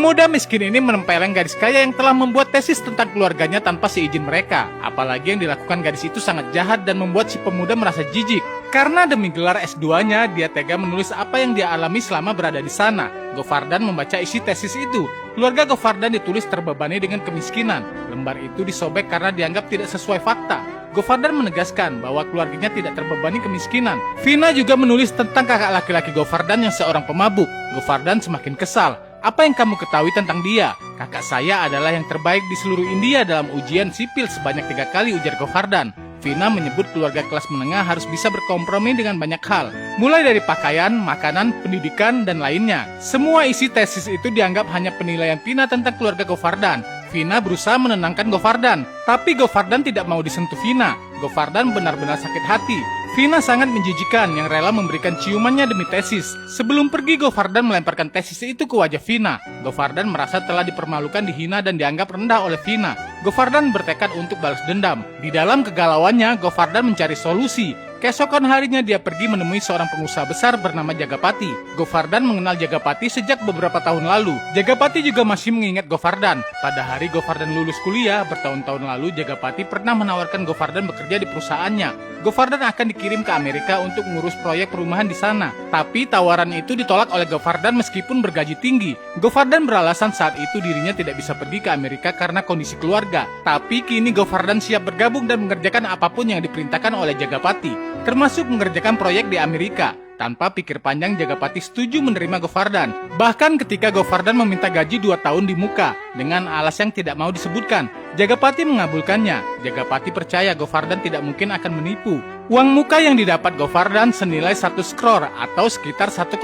Pemuda miskin ini menempeleng gadis kaya yang telah membuat tesis tentang keluarganya tanpa seizin mereka. Apalagi yang dilakukan gadis itu sangat jahat dan membuat si pemuda merasa jijik. Karena demi gelar S2-nya, dia tega menulis apa yang dia alami selama berada di sana. Govardan membaca isi tesis itu. Keluarga Govardan ditulis terbebani dengan kemiskinan. Lembar itu disobek karena dianggap tidak sesuai fakta. Govardan menegaskan bahwa keluarganya tidak terbebani kemiskinan. Vina juga menulis tentang kakak laki-laki Govardan yang seorang pemabuk. Govardan semakin kesal. Apa yang kamu ketahui tentang dia? Kakak saya adalah yang terbaik di seluruh India dalam ujian sipil sebanyak 3 kali, ujar Govardan. Vina menyebut keluarga kelas menengah harus bisa berkompromi dengan banyak hal, mulai dari pakaian, makanan, pendidikan, dan lainnya. Semua isi tesis itu dianggap hanya penilaian Vina tentang keluarga Govardan. Vina berusaha menenangkan Govardan, tapi Govardan tidak mau disentuh Vina. Govardan benar-benar sakit hati. Vina sangat menjijikan yang rela memberikan ciumannya demi tesis. Sebelum pergi, Govardan melemparkan tesis itu ke wajah Vina. Govardan merasa telah dipermalukan, dihina, dan dianggap rendah oleh Vina. Govardan bertekad untuk balas dendam. Di dalam kegalauannya, Govardan mencari solusi. Keesokan harinya dia pergi menemui seorang pengusaha besar bernama Jagapati. Govardan mengenal Jagapati sejak beberapa tahun lalu. Jagapati juga masih mengingat Govardan. Pada hari Govardan lulus kuliah, bertahun-tahun lalu Jagapati pernah menawarkan Govardan bekerja di perusahaannya. Govardan akan dikirim ke Amerika untuk mengurus proyek perumahan di sana. Tapi tawaran itu ditolak oleh Govardan meskipun bergaji tinggi. Govardan beralasan saat itu dirinya tidak bisa pergi ke Amerika karena kondisi keluarga. Tapi kini Govardan siap bergabung dan mengerjakan apapun yang diperintahkan oleh Jagapati, termasuk mengerjakan proyek di Amerika. Tanpa pikir panjang, Jagapati setuju menerima Govardan. Bahkan ketika Govardan meminta gaji 2 tahun di muka, dengan alas yang tidak mau disebutkan, Jagapati mengabulkannya. Jagapati percaya Govardan tidak mungkin akan menipu. Uang muka yang didapat Govardan senilai 100 crore atau sekitar 1,9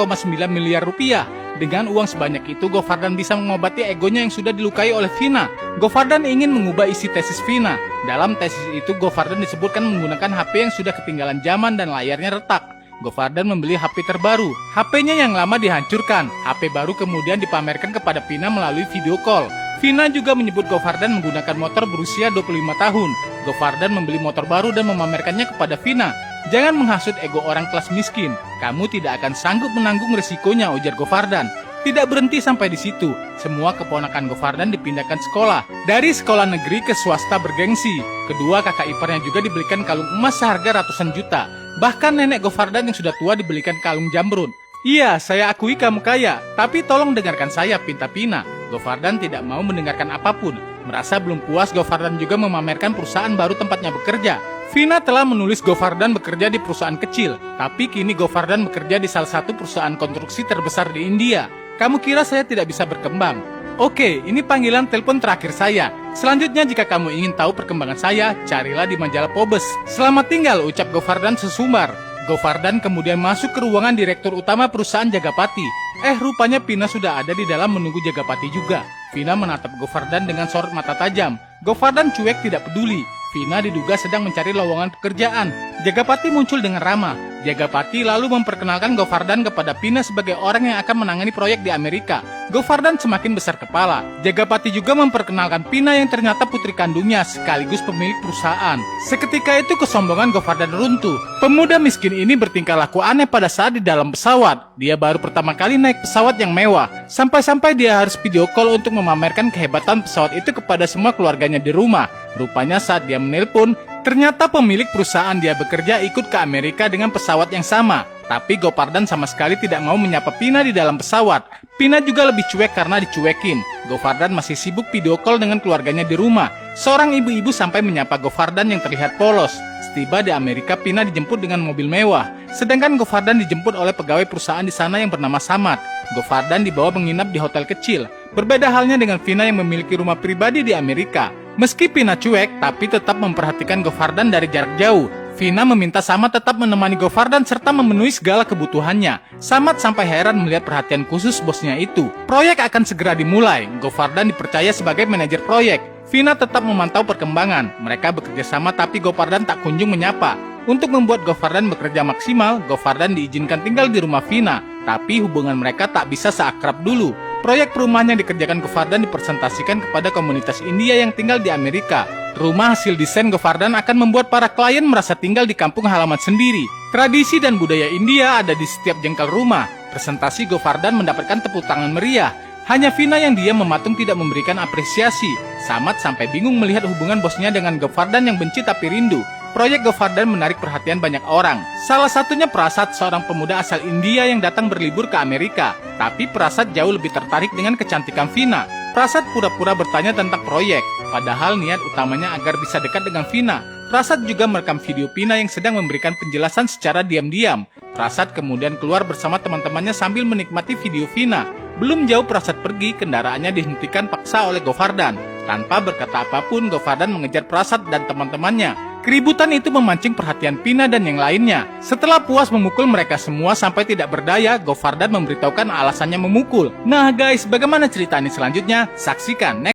miliar rupiah. Dengan uang sebanyak itu, Govardan bisa mengobati egonya yang sudah dilukai oleh Vina. Govardan ingin mengubah isi tesis Vina. Dalam tesis itu, Govardan disebutkan menggunakan HP yang sudah ketinggalan zaman dan layarnya retak. Govardan membeli HP terbaru. HP-nya yang lama dihancurkan. HP baru kemudian dipamerkan kepada Vina melalui video call. Vina juga menyebut Govardan menggunakan motor berusia 25 tahun. Govardan membeli motor baru dan memamerkannya kepada Vina. Jangan menghasut ego orang kelas miskin. Kamu tidak akan sanggup menanggung risikonya, ujar Govardan. Tidak berhenti sampai di situ. Semua keponakan Govardan dipindahkan sekolah. Dari sekolah negeri ke swasta bergengsi. Kedua kakak iparnya juga dibelikan kalung emas seharga ratusan juta. Bahkan nenek Govardan yang sudah tua dibelikan kalung jamrud. Iya, saya akui kamu kaya, tapi tolong dengarkan saya, pinta Vina. Govardan tidak mau mendengarkan apapun. Merasa belum puas, Govardan juga memamerkan perusahaan baru tempatnya bekerja. Vina telah menulis Govardan bekerja di perusahaan kecil, tapi kini Govardan bekerja di salah satu perusahaan konstruksi terbesar di India. Kamu kira saya tidak bisa berkembang? Oke, ini panggilan telepon terakhir saya. Selanjutnya jika kamu ingin tahu perkembangan saya, carilah di majalah Forbes. Selamat tinggal, ucap Govardan sesumbar. Govardan kemudian masuk ke ruangan direktur utama perusahaan Jagapati. Rupanya Vina sudah ada di dalam menunggu Jagapati juga. Vina menatap Govardan dengan sorot mata tajam. Govardan cuek tidak peduli. Vina diduga sedang mencari lowongan pekerjaan. Jagapati muncul dengan ramah. Jagapati lalu memperkenalkan Govardan kepada Vina sebagai orang yang akan menangani proyek di Amerika. Govardan semakin besar kepala. Jagapati juga memperkenalkan Vina yang ternyata putri kandungnya sekaligus pemilik perusahaan. Seketika itu kesombongan Govardan runtuh. Pemuda miskin ini bertingkah laku aneh pada saat di dalam pesawat. Dia baru pertama kali naik pesawat yang mewah. Sampai-sampai dia harus video call untuk memamerkan kehebatan pesawat itu kepada semua keluarganya di rumah. Rupanya saat dia menelpon, ternyata pemilik perusahaan dia bekerja ikut ke Amerika dengan pesawat yang sama. Tapi Govardan sama sekali tidak mau menyapa Vina di dalam pesawat. Vina juga lebih cuek karena dicuekin. Govardan masih sibuk video call dengan keluarganya di rumah. Seorang ibu-ibu sampai menyapa Govardan yang terlihat polos. Setiba di Amerika, Vina dijemput dengan mobil mewah. Sedangkan Govardan dijemput oleh pegawai perusahaan di sana yang bernama Samad. Govardan dibawa menginap di hotel kecil. Berbeda halnya dengan Vina yang memiliki rumah pribadi di Amerika. Meski Vina cuek, tapi tetap memperhatikan Govardan dari jarak jauh. Vina meminta Samad tetap menemani Govardan serta memenuhi segala kebutuhannya. Samad sampai heran melihat perhatian khusus bosnya itu. Proyek akan segera dimulai. Govardan dipercaya sebagai manajer proyek. Vina tetap memantau perkembangan. Mereka bekerja sama tapi Govardan tak kunjung menyapa. Untuk membuat Govardan bekerja maksimal, Govardan diizinkan tinggal di rumah Vina. Tapi hubungan mereka tak bisa seakrab dulu. Proyek perumahan yang dikerjakan Govardan dipresentasikan kepada komunitas India yang tinggal di Amerika. Rumah hasil desain Govardan akan membuat para klien merasa tinggal di kampung halaman sendiri. Tradisi dan budaya India ada di setiap jengkal rumah. Presentasi Govardan mendapatkan tepuk tangan meriah. Hanya Vina yang diam mematung tidak memberikan apresiasi. Samad sampai bingung melihat hubungan bosnya dengan Govardan yang benci tapi rindu. Proyek Govardan menarik perhatian banyak orang. Salah satunya Prasad, seorang pemuda asal India yang datang berlibur ke Amerika. Tapi Prasad jauh lebih tertarik dengan kecantikan Vina. Prasad pura-pura bertanya tentang proyek, padahal niat utamanya agar bisa dekat dengan Vina. Prasad juga merekam video Vina yang sedang memberikan penjelasan secara diam-diam. Prasad kemudian keluar bersama teman-temannya sambil menikmati video Vina. Belum jauh Prasad pergi, kendaraannya dihentikan paksa oleh Govardan. Tanpa berkata apapun, Govardan mengejar Prasad dan teman-temannya. Keributan itu memancing perhatian Vina dan yang lainnya. Setelah puas memukul mereka semua sampai tidak berdaya, Govardan memberitahukan alasannya memukul. Nah guys, bagaimana cerita ini selanjutnya? Saksikan next